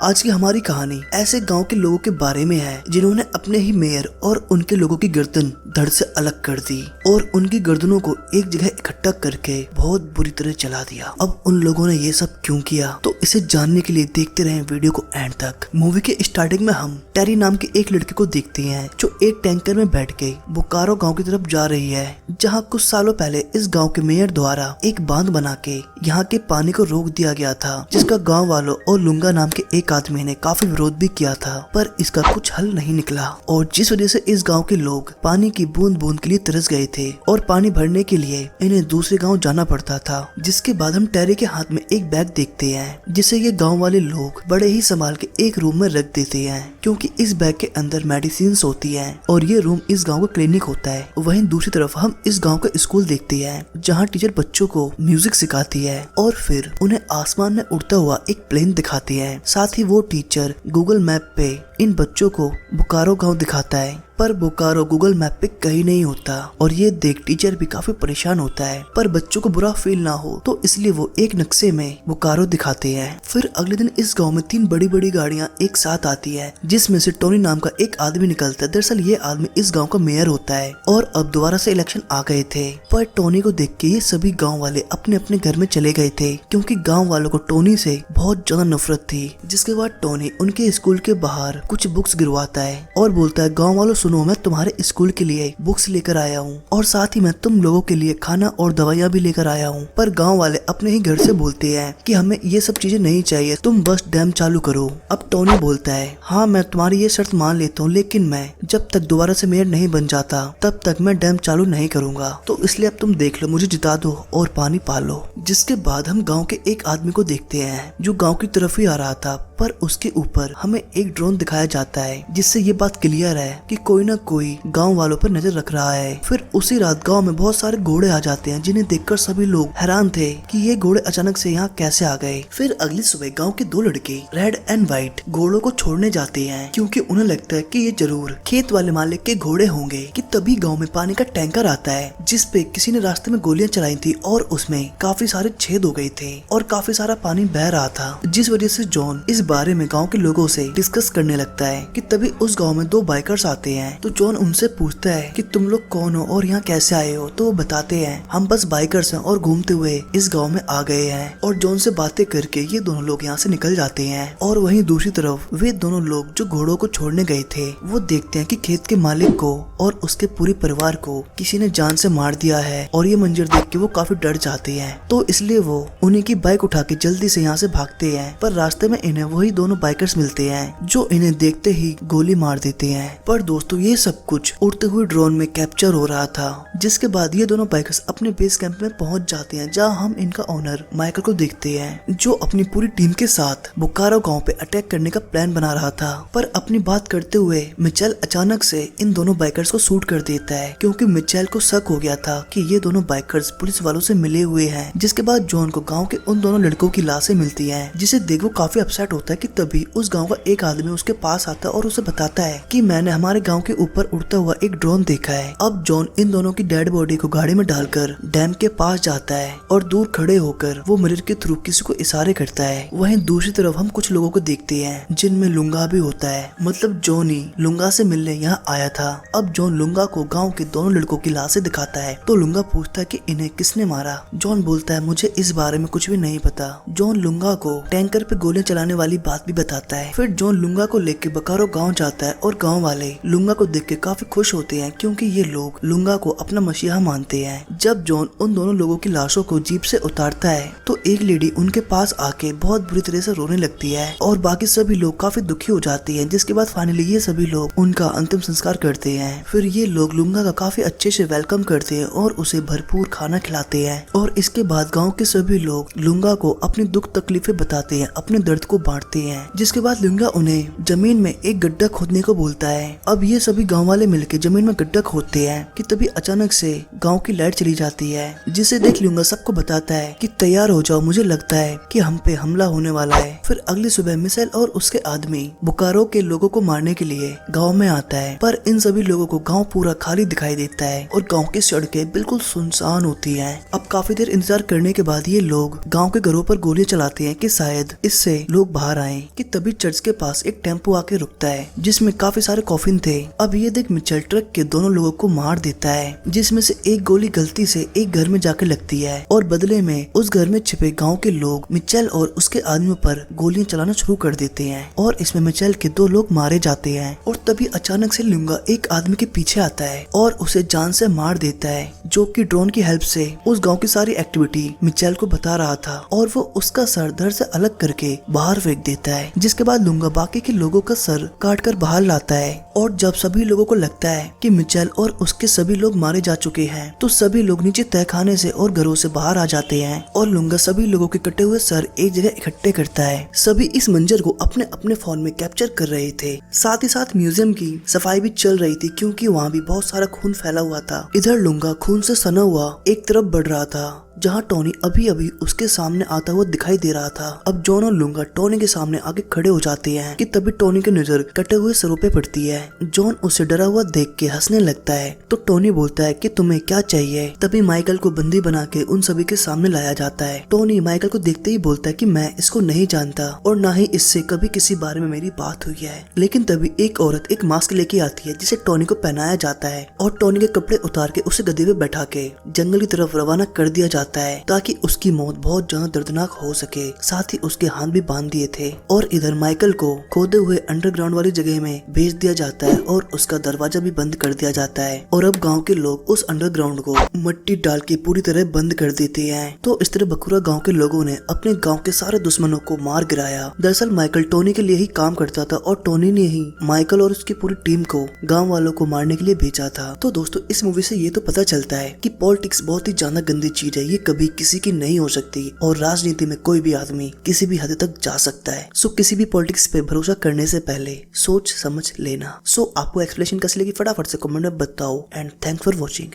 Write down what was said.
आज की हमारी कहानी ऐसे गांव के लोगों के बारे में है जिन्होंने अपने ही मेयर और उनके लोगों की गर्दन धड़ से अलग कर दी और उनकी गर्दनों को एक जगह इकट्ठा करके बहुत बुरी तरह जला दिया। अब उन लोगों ने ये सब क्यों किया, तो इसे जानने के लिए देखते रहे वीडियो को एंड तक। मूवी के स्टार्टिंग में हम टेरी नाम के एक लड़के को देखते हैं जो एक टैंकर में बैठ के बोकारो गाँव की तरफ जा रही है, जहाँ कुछ सालों पहले इस गाँव के मेयर द्वारा एक बांध बना के यहाँ के पानी को रोक दिया गया था, जिसका गाँव वालों और लुंगा नाम के एक आदमी ने काफी विरोध भी किया था, पर इसका कुछ हल नहीं निकला और जिस वजह से इस गांव के लोग पानी की बूंद बूंद के लिए तरस गए थे और पानी भरने के लिए इन्हें दूसरे गांव जाना पड़ता था। जिसके बाद हम टेरी के हाथ में एक बैग देखते हैं जिसे ये गांव वाले लोग बड़े ही संभाल के एक रूम में रख देते हैं, क्योंकि इस बैग के अंदर मेडिसिन होती है और ये रूम इस गाँव का क्लिनिक होता है। वहीं दूसरी तरफ हम इस गाँव का स्कूल देखते हैं जहाँ टीचर बच्चों को म्यूजिक सिखाती है और फिर उन्हें आसमान में उड़ता हुआ एक प्लेन दिखाती है। साथ ही वो टीचर गूगल मैप पे इन बच्चों को बोकारो गांव दिखाता है, पर बोकारो गूगल मैप पे कहीं नहीं होता और ये देख टीचर भी काफी परेशान होता है, पर बच्चों को बुरा फील ना हो तो इसलिए वो एक नक्शे में बोकारो दिखाते हैं। फिर अगले दिन इस गांव में 3 बड़ी बड़ी गाड़ियां एक साथ आती है, जिसमें से टोनी नाम का एक आदमी निकलता है। दरअसल ये आदमी इस गाँव का मेयर होता है और अब दोबारा से इलेक्शन आ गए थे, पर टोनी को देख के ये सभी गाँव वाले अपने अपने घर में चले गए थे, क्योंकि गाँव वालों को टोनी से बहुत ज्यादा नफरत थी। जिसके बाद टोनी उनके स्कूल के बाहर कुछ बुक्स गिरवाता है और बोलता है, गाँव वालों सुनो, मैं तुम्हारे स्कूल के लिए बुक्स लेकर आया हूँ और साथ ही मैं तुम लोगों के लिए खाना और दवाइयाँ भी लेकर आया हूँ। पर गांव वाले अपने ही घर से बोलते हैं कि हमें ये सब चीजें नहीं चाहिए, तुम बस डैम चालू करो। अब टोनी बोलता है, हाँ मैं तुम्हारी ये शर्त मान लेता हूँ, लेकिन मैं जब तक दोबारा से मेयर नहीं बन जाता तब तक मैं डैम चालू नहीं करूंगा, तो इसलिए अब तुम देख लो, मुझे जिता दो और पानी पालो। जिसके बाद हम गाँव के एक आदमी को देखते हैं जो गाँव की तरफ ही आ रहा था, पर उसके ऊपर हमें एक ड्रोन दिखाया जाता है, जिससे ये बात क्लियर है कि कोई ना कोई गांव वालों पर नजर रख रहा है। फिर उसी रात गांव में बहुत सारे घोड़े आ जाते हैं, जिन्हें देखकर सभी लोग हैरान थे कि ये घोड़े अचानक से यहाँ कैसे आ गए। फिर अगली सुबह गांव के 2 लड़के रेड एंड व्हाइट घोड़ों को छोड़ने जाते हैं, क्योंकि उन्हें लगता है कि ये जरूर खेत वाले मालिक के घोड़े होंगे। कि तभी गाँव में पानी का टैंकर आता है, जिसपे किसी ने रास्ते में गोलियां चलाई थी और उसमें काफी सारे छेद हो गए थे और काफी सारा पानी बह रहा था, जिस वजह से जॉन इस बारे में गांव के लोगों से डिस्कस करने लगता है। कि तभी उस गांव में 2 बाइकर्स आते हैं, तो जॉन उनसे पूछता है कि तुम लोग कौन हो और यहाँ कैसे आए हो। तो वो बताते हैं, हम बस बाइकर्स हैं और घूमते हुए इस गांव में आ गए हैं। और जॉन से बातें करके ये दोनों लोग यहाँ से निकल जाते हैं। और वहीं दूसरी तरफ वे दोनों लोग जो घोड़ों को छोड़ने गए थे, वो देखते हैं कि खेत के मालिक को और उसके पूरे परिवार को किसी ने जान से मार दिया है और ये मंजर देख के वो काफी डर जाते हैं, तो इसलिए वो उन्हीं की बाइक उठा के जल्दी से यहाँ से भागते हैं। पर रास्ते में इन्हें वही दोनों बाइकर्स मिलते हैं जो इन्हें देखते ही गोली मार देते हैं। पर दोस्तों ये सब कुछ उड़ते हुए ड्रोन में कैप्चर हो रहा था। जिसके बाद ये दोनों बाइकर्स अपने बेस कैंप में पहुंच जाते हैं, जहां हम इनका ओनर माइकल को देखते हैं जो अपनी पूरी टीम के साथ बोकारो गांव पे अटैक करने का प्लान बना रहा था। पर अपनी बात करते हुए मिचेल अचानक से इन दोनों बाइकर्स को शूट कर देता है, क्योंकि मिचेल को शक हो गया था कि ये दोनों बाइकर्स पुलिस वालों से मिले हुए हैं। जिसके बाद जॉन को गाँव के उन दोनों लड़कों की लाशें मिलती है, जिसे देख वो काफी अपसेट होता है। कि तभी उस गाँव का एक आदमी उसके पास आता है और उसे बताता है कि मैंने हमारे गांव के ऊपर उड़ता हुआ एक ड्रोन देखा है। अब जॉन इन दोनों की डेड बॉडी को गाड़ी में डालकर डैम के पास जाता है और दूर खड़े होकर वो मिरर के थ्रू किसी को इशारे करता है। वहीं दूसरी तरफ हम कुछ लोगों को देखते हैं जिनमें लुंगा भी होता है, मतलब जॉन ही लुंगा से मिलने यहाँ आया था। अब जॉन लुंगा को गाँव के दोनों लड़कों की लाशें दिखाता है, तो लुंगा पूछता है कि इन्हें किसने मारा। जॉन बोलता है, मुझे इस बारे में कुछ भी नहीं पता। जॉन लुंगा को टैंकर पे गोलियां चलाने वाली बात भी बताता है। फिर जॉन लुंगा को लेकर बोकारो गाँव जाता है और गाँव वाले लुंगा को देख के काफी खुश होते हैं, क्योंकि ये लोग लुंगा को अपना मसीहा मानते हैं। जब जॉन उन दोनों लोगों की लाशों को जीप से उतारता है, तो एक लेडी उनके पास आके बहुत बुरी तरह से रोने लगती है और बाकी सभी लोग काफी दुखी हो जाते हैं। जिसके बाद फाइनली ये सभी लोग उनका अंतिम संस्कार करते हैं। फिर ये लोग लुंगा का काफी अच्छे से वेलकम करते हैं और उसे भरपूर खाना खिलाते हैं। और इसके बाद गाँव के सभी लोग लुंगा को अपनी दुख तकलीफें बताते हैं, अपने दर्द को बांटते हैं। जिसके बाद लुंगा उन्हें जमीन में एक गड्ढा खोदने को बोलता है। अब ये सभी गाँव वाले मिलकर जमीन में गड्ढा खोदते हैं। कि तभी अचानक से गांव की लाइट चली जाती है, जिसे देख लूंगा सबको बताता है कि तैयार हो जाओ, मुझे लगता है कि हम पे हमला होने वाला है। फिर अगली सुबह मिशेल और उसके आदमी बोकारो के लोगों को मारने के लिए गांव में आता है, पर इन सभी लोगों को गांव पूरा खाली दिखाई देता है और गांव की सड़कें बिल्कुल सुनसान होती हैं। अब काफी देर इंतजार करने के बाद ये लोग गांव के घरों पर गोलियां चलाते हैं कि शायद इससे लोग बाहर रहे हैं कि तभी चर्च के पास एक टेम्पो आके रुकता है जिसमें काफी सारे कॉफिन थे। अब ये देख मिचेल ट्रक के दोनों लोगों को मार देता है, जिसमें से एक गोली गलती से एक घर में जाकर लगती है और बदले में उस घर में छिपे गाँव के लोग मिचेल और उसके आदमियों पर गोलियां चलाना शुरू कर देते हैं और इसमें मिचेल के 2 लोग मारे जाते हैं। और तभी अचानक से लुंगा एक आदमी के पीछे आता है और उसे जान से मार देता है, जो कि ड्रोन की हेल्प से उस गांव की सारी एक्टिविटी मिचेल को बता रहा था और वो उसका सर धड़ से अलग करके बाहर फेंक देता है। जिसके बाद लुंगा बाकी के लोगों का सर काट कर बाहर लाता है और जब सभी लोगों को लगता है कि मिचेल और उसके सभी लोग मारे जा चुके हैं तो सभी लोग नीचे तहखाने से और घरों से बाहर आ जाते हैं और लुंगा सभी लोगों के कटे हुए सर एक जगह इकट्ठे करता है। सभी इस मंजर को अपने अपने फोन में कैप्चर कर रहे थे। साथ ही साथ म्यूजियम की सफाई भी चल रही थी क्योंकि वहाँ भी बहुत सारा खून फैला हुआ था। इधर लुंगा खून से सना हुआ एक तरफ बढ़ रहा था जहाँ टोनी अभी अभी उसके सामने आता हुआ दिखाई दे रहा था। अब जॉन और लुंगा टोनी के सामने आके खड़े हो जाते हैं कि तभी टोनी की नजर कटे हुए सरों पे पड़ती है। जॉन उसे डरा हुआ देख के हंसने लगता है तो टोनी बोलता है कि तुम्हें क्या चाहिए। तभी माइकल को बंदी बना के उन सभी के सामने लाया जाता है। टोनी माइकल को देखते ही बोलता है कि मैं इसको नहीं जानता और ना ही इससे कभी किसी बारे में मेरी बात हुई है। लेकिन तभी एक औरत एक मास्क लेके आती है जिसे टोनी को पहनाया जाता है और टोनी के कपड़े उतार के उसे गधे पे बैठा के जंगल की तरफ रवाना कर दिया जाता है ताकि उसकी मौत बहुत ज्यादा दर्दनाक हो सके। साथ ही उसके हाथ भी बांध दिए थे और इधर माइकल को खोदे हुए अंडरग्राउंड वाली जगह में भेज दिया जाता है और उसका दरवाजा भी बंद कर दिया जाता है। और अब गांव के लोग उस अंडरग्राउंड को मिट्टी डाल के पूरी तरह बंद कर देते हैं। तो इस तरह बकुरा गाँव के लोगों ने अपने गाँव के सारे दुश्मनों को मार गिराया। दरअसल माइकल टोनी के लिए ही काम करता था और टोनी ने ही माइकल और उसकी पूरी टीम को गाँव वालों को मारने के लिए भेजा था। तो दोस्तों इस मूवी से ये तो पता चलता है कि पॉलिटिक्स बहुत ही ज्यादा गंदी चीज है, ये कभी किसी की नहीं हो सकती और राजनीति में कोई भी आदमी किसी भी हद तक जा सकता है। सो किसी भी पॉलिटिक्स पे भरोसा करने से पहले सोच समझ लेना। सो आपको एक्सप्लेनेशन कैसी लगी फटाफट से कमेंट में बताओ एंड थैंक्स फॉर वॉचिंग।